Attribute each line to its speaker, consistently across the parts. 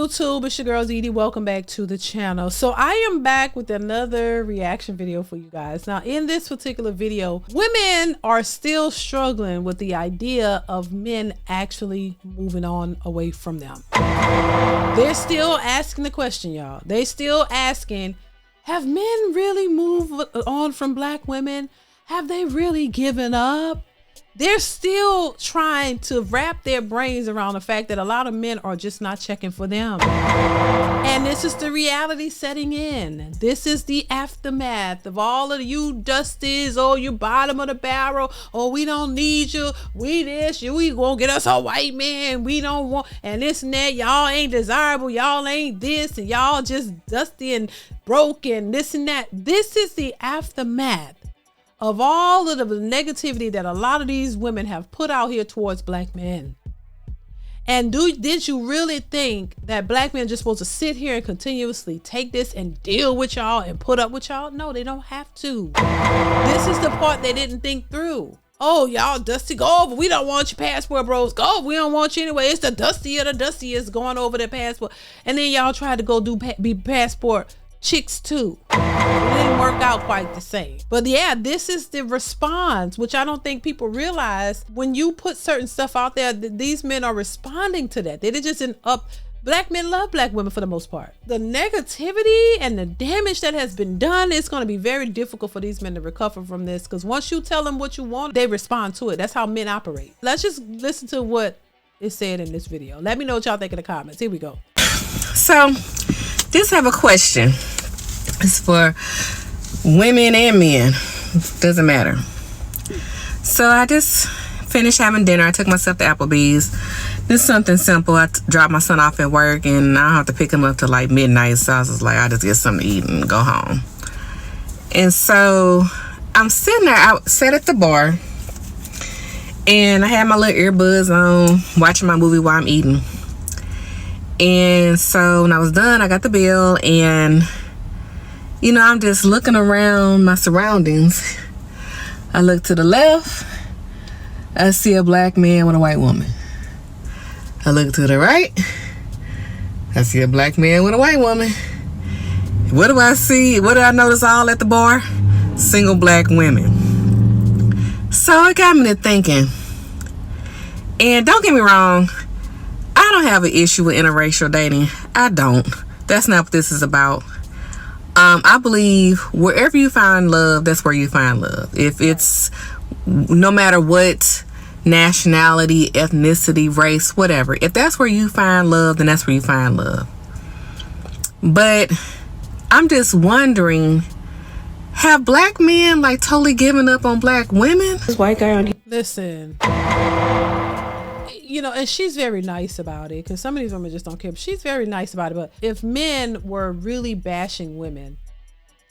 Speaker 1: YouTube? It's your girl DeeDee. Welcome back to the channel. So I am back with another reaction video for you guys. Now in this particular video, women are still struggling with the idea of men actually moving on away from them. They're still asking the question, y'all. They still asking, have men really moved on from black women? Have they really given up? They're still trying to wrap their brains around the fact that a lot of men are just not checking for them. And this is the reality setting in. This is the aftermath of all of you dusties, oh, you bottom of the barrel, oh, we don't need you, we this, we won't get us a white man, we don't want, and this and that, y'all ain't desirable, y'all ain't this, and y'all just dusty and broken, this and that. This is the aftermath of all of the negativity that a lot of these women have put out here towards black men. And did you really think that black men are just supposed to sit here and continuously take this and deal with y'all and put up with y'all? No, they don't have to. This is the part they didn't think through. Oh, y'all dusty, go over. We don't want your passport, bros. Go over. We don't want you anyway. It's the dustiest going over their passport. And then y'all try to go be passport chicks too. It didn't work out quite the same. But yeah, this is the response, which I don't think people realize. When you put certain stuff out there, these men are responding to that. They just black men love black women for the most part. The negativity and the damage that has been done, it's going to be very difficult for these men to recover from this, because once you tell them what you want, they respond to it. That's how men operate. Let's just listen to what is said in this video. Let me know what y'all think in the comments. Here we go.
Speaker 2: So just have a question. It's for women and men, doesn't matter. So I just finished having dinner. I took myself to Applebee's. Just something simple. I dropped my son off at work and I don't have to pick him up till like midnight. So I was just like, I'll just get something to eat and go home. And so I'm sitting there, I sat at the bar and I had my little earbuds on, watching my movie while I'm eating. And so when I was done, I got the bill, and you know, I'm just looking around my surroundings. I look to the left, I see a black man with a white woman. I look to the right, I see a black man with a white woman. What do I see? What do I notice all at the bar? Single black women. So it got me to thinking. And don't get me wrong, I don't have an issue with interracial dating. I don't. That's not what this is about. I believe wherever you find love, that's where you find love. If it's no matter what nationality, ethnicity, race, whatever. If that's where you find love, then that's where you find love. But I'm just wondering, have black men like totally given up on black women?
Speaker 3: This white guy on here.
Speaker 1: Listen. You know, and she's very nice about it, because some of these women just don't care. But she's very nice about it. But if men were really bashing women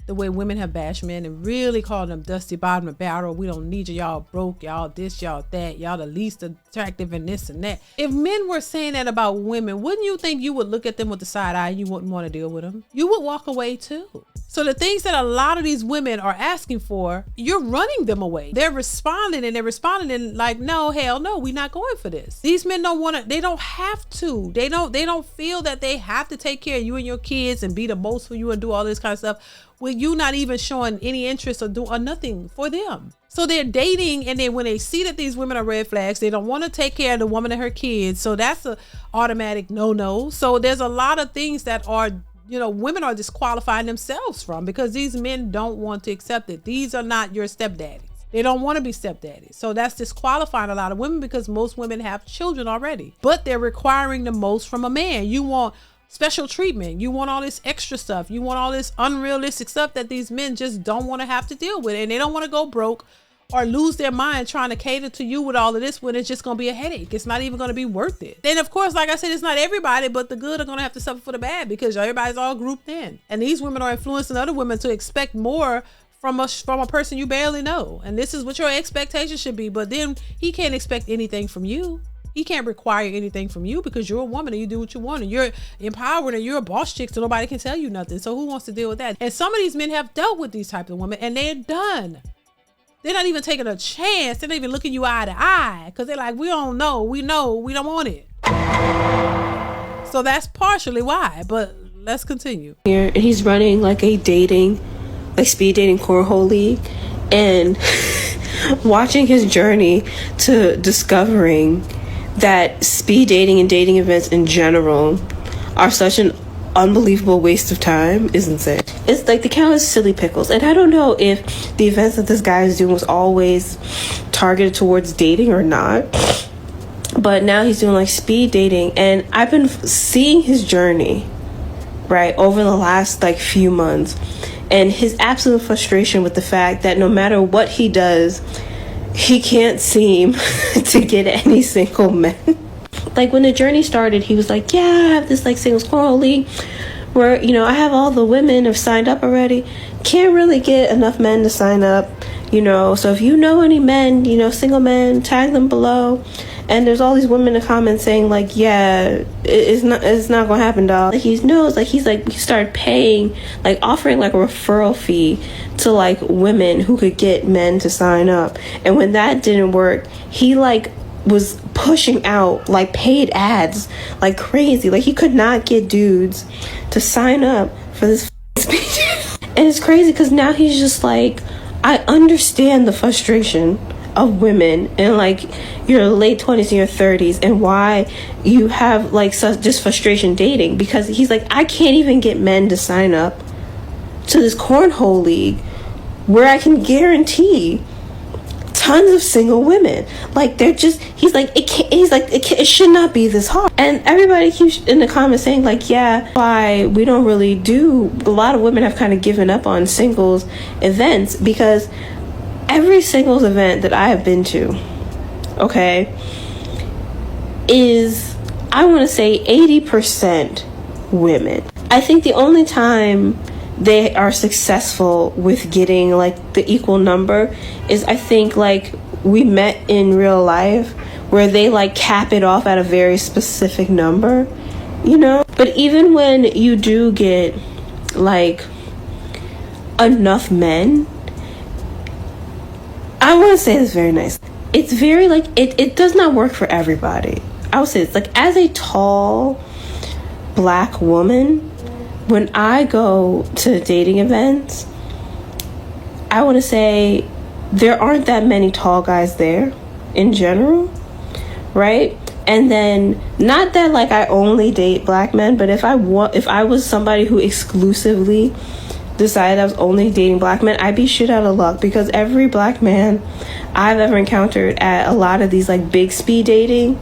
Speaker 1: the way women have bashed men and really calling them dusty bottom of barrel, we don't need you, y'all broke, y'all this, y'all that, y'all the least attractive and this and that. If men were saying that about women, wouldn't you think you would look at them with the side eye and you wouldn't want to deal with them? You would walk away too. So the things that a lot of these women are asking for, you're running them away. They're responding and like, no, hell no, we're not going for this. These men don't want to, they don't have to. They don't feel that they have to take care of you and your kids and be the most for you and do all this kind of stuff with you not even showing any interest or nothing for them. So they're dating, and then when they see that these women are red flags, they don't want to take care of the woman and her kids. So that's a automatic no-no. So there's a lot of things that are, you know, women are disqualifying themselves from, because these men don't want to accept it. These are not your stepdaddies. They don't want to be stepdaddies. So that's disqualifying a lot of women, because most women have children already, but they're requiring the most from a man. You want special treatment. You want all this extra stuff. You want all this unrealistic stuff that these men just don't want to have to deal with. And they don't want to go broke or lose their mind trying to cater to you with all of this, when it's just going to be a headache. It's not even going to be worth it. Then of course, like I said, it's not everybody, but the good are going to have to suffer for the bad, because everybody's all grouped in. And these women are influencing other women to expect more from a person you barely know. And this is what your expectation should be. But then he can't expect anything from you. He can't require anything from you, because you're a woman and you do what you want and you're empowered and you're a boss chick, so nobody can tell you nothing. So who wants to deal with that? And some of these men have dealt with these types of women and they're done. They're not even taking a chance. They're not even looking you eye to eye, because they're like, we don't know. We know we don't want it. So that's partially why, but let's continue.
Speaker 3: Here, and he's running like a speed dating cornhole league, and watching his journey to discovering that speed dating and dating events in general are such an unbelievable waste of time is insane. It's like the count is silly pickles, and I don't know if the events that this guy is doing was always targeted towards dating or not, but now he's doing like speed dating, and I've been seeing his journey right over the last like few months, and his absolute frustration with the fact that no matter what he does, he can't seem to get any single men. Like when the journey started, he was like, yeah, I have this like singles cornhole league where, you know, I have all the women have signed up already. Can't really get enough men to sign up, you know. So if you know any men, you know, single men, tag them below. And there's all these women in the comments saying like, yeah, it's not gonna happen, dog. Like he knows, like he started paying, like offering like a referral fee to like women who could get men to sign up. And when that didn't work, he like was pushing out like paid ads like crazy. Like he could not get dudes to sign up for this speech. And it's crazy because now he's just like, I understand the frustration of women in like your late 20s and your 30s and why you have like such just frustration dating, because he's like, I can't even get men to sign up to this cornhole league where I can guarantee tons of single women. Like they're just, it should not be this hard. And everybody keeps in the comments saying like, yeah, why we don't really do, a lot of women have kind of given up on singles events, because every singles event that I have been to, okay, is, I want to say 80% women. I think the only time they are successful with getting like the equal number is, I think, like we met in real life where they like cap it off at a very specific number, you know. But even when you do get like enough men, I want to say this very nice. It's very like, it does not work for everybody. I would say it's like, as a tall black woman, when I go to dating events, I want to say there aren't that many tall guys there in general, right? And then, not that like I only date black men, but if I was somebody who exclusively decided I was only dating black men, I'd be shit out of luck, because every black man I've ever encountered at a lot of these like big speed dating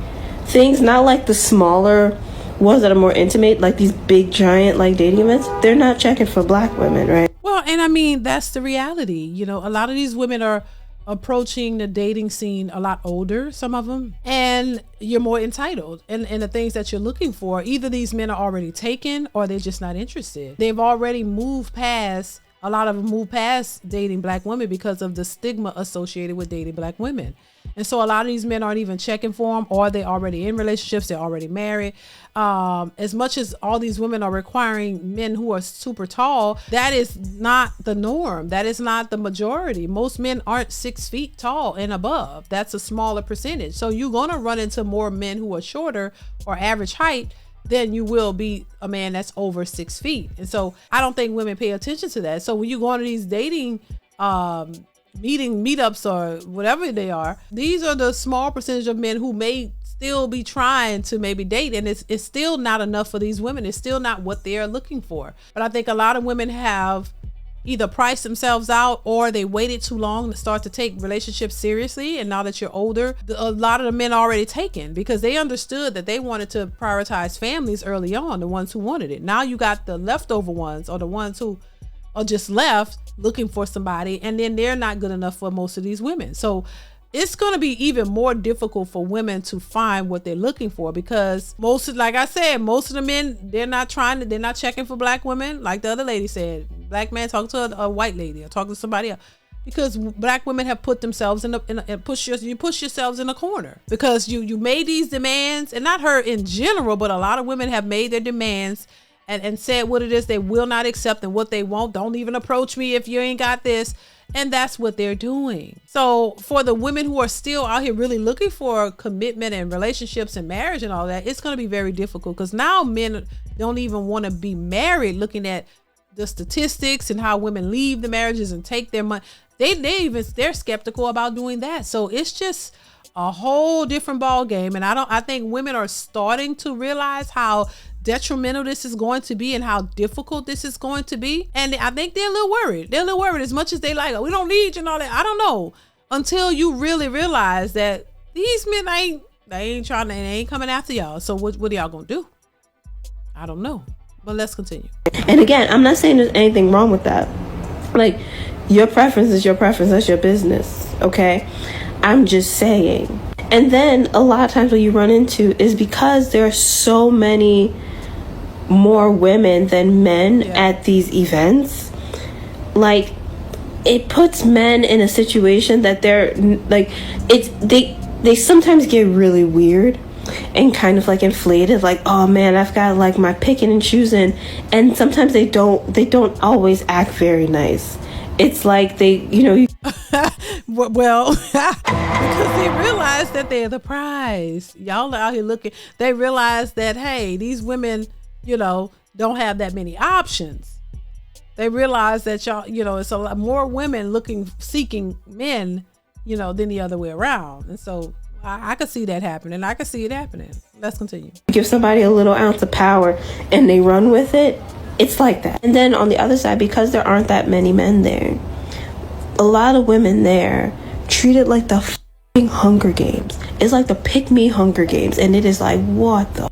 Speaker 3: things, not like the smaller ones that are more intimate, like these big giant like dating events, they're not checking for black women, right?
Speaker 1: Well, and I mean, that's the reality. You know, a lot of these women are approaching the dating scene a lot older, some of them, and you're more entitled and the things that you're looking for. Either these men are already taken or they're just not interested. They've already moved past, a lot of them moved past dating black women because of the stigma associated with dating black women. And so a lot of these men aren't even checking for them, or they're already in relationships, they're already married. As much as all these women are requiring men who are super tall, that is not the norm. That is not the majority. Most men aren't 6 feet tall and above. That's a smaller percentage. So you're going to run into more men who are shorter or average height than you will be a man that's over 6 feet. And so I don't think women pay attention to that. So when you go on these dating meetups or whatever they are, these are the small percentage of men who may still be trying to maybe date, and it's still not enough for these women. It's still not what they're looking for. But I think a lot of women have either priced themselves out, or they waited too long to start to take relationships seriously. And now that you're older, a lot of the men are already taken, because they understood that they wanted to prioritize families early on, the ones who wanted it. Now you got the leftover ones, or the ones who are just left looking for somebody, and then they're not good enough for most of these women. So it's going to be even more difficult for women to find what they're looking for, because like I said, most of the men, they're not checking for black women. Like the other lady said, black man talking to a white lady or talking to somebody else, because black women have put themselves you push yourselves in a corner, because you made these demands, and not her in general, but a lot of women have made their demands and said what it is they will not accept and what they want. Don't even approach me if you ain't got this. And that's what they're doing. So for the women who are still out here really looking for commitment and relationships and marriage and all that, it's going to be very difficult, because now men don't even want to be married, looking at the statistics and how women leave the marriages and take their money. They're skeptical about doing that. So it's just a whole different ball game. And I think women are starting to realize how detrimental this is going to be and how difficult this is going to be. And I think they're a little worried. They're a little worried, as much as they like, oh, we don't need you and all that. I don't know, until you really realize that these men they ain't coming after y'all. So what are y'all gonna do? I don't know. But let's continue.
Speaker 3: And again, I'm not saying there's anything wrong with that. Like, your preference is your preference. That's your business. Okay? I'm just saying. And then a lot of times what you run into is, because there are so many more women than men at these events, like, it puts men in a situation that they're like, they sometimes get really weird and kind of like inflated, like, oh man, I've got like my picking and choosing, and sometimes they don't always act very nice. It's like they,
Speaker 1: well, because they realize that they're the prize. Y'all are out here looking. They realize that, hey, these women, don't have that many options. They realize that y'all, it's a lot more women seeking men, than the other way around. And so I could see that happening. I could see it happening. Let's continue.
Speaker 3: Give somebody a little ounce of power and they run with it. It's like that. And then on the other side, because there aren't that many men there, a lot of women there treat it like the f***ing Hunger Games. It's like the pick-me Hunger Games. And it is like, what the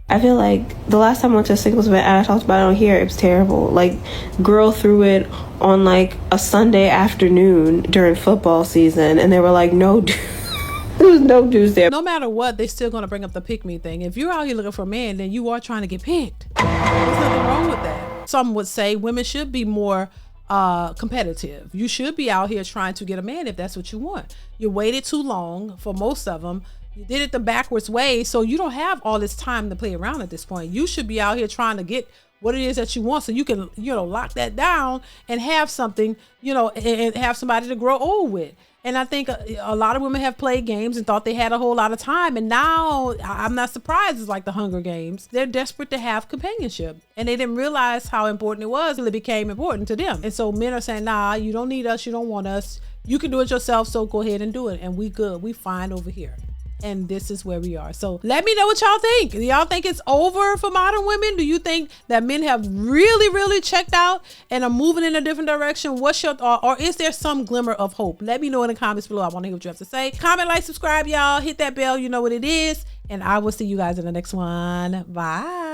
Speaker 3: I feel like the last time I went to a singles event, and I talked about it on here, it was terrible. Like, girl threw it on like a Sunday afternoon during football season, and they were like, no, there was no dudes there.
Speaker 1: No matter what, they're still going to bring up the pick-me thing. If you're out here looking for a man, then you are trying to get picked. There's nothing wrong with that. Some would say women should be more competitive. You should be out here trying to get a man if that's what you want. You waited too long for most of them. You did it the backwards way, so you don't have all this time to play around at this point. You should be out here trying to get what it is that you want, so you can, lock that down and have something, and have somebody to grow old with. And I think a lot of women have played games and thought they had a whole lot of time. And now I'm not surprised. It's like the Hunger Games. They're desperate to have companionship. And they didn't realize how important it was until it became important to them. And so men are saying, nah, you don't need us. You don't want us. You can do it yourself. So go ahead and do it. And we good. We fine over here. And this is where we are. So let me know what y'all think. Do y'all think it's over for modern women? Do you think that men have really, really checked out and are moving in a different direction? What's your thought? Or is there some glimmer of hope? Let me know in the comments below. I want to hear what you have to say. Comment, like, subscribe, y'all. Hit that bell. You know what it is. And I will see you guys in the next one. Bye.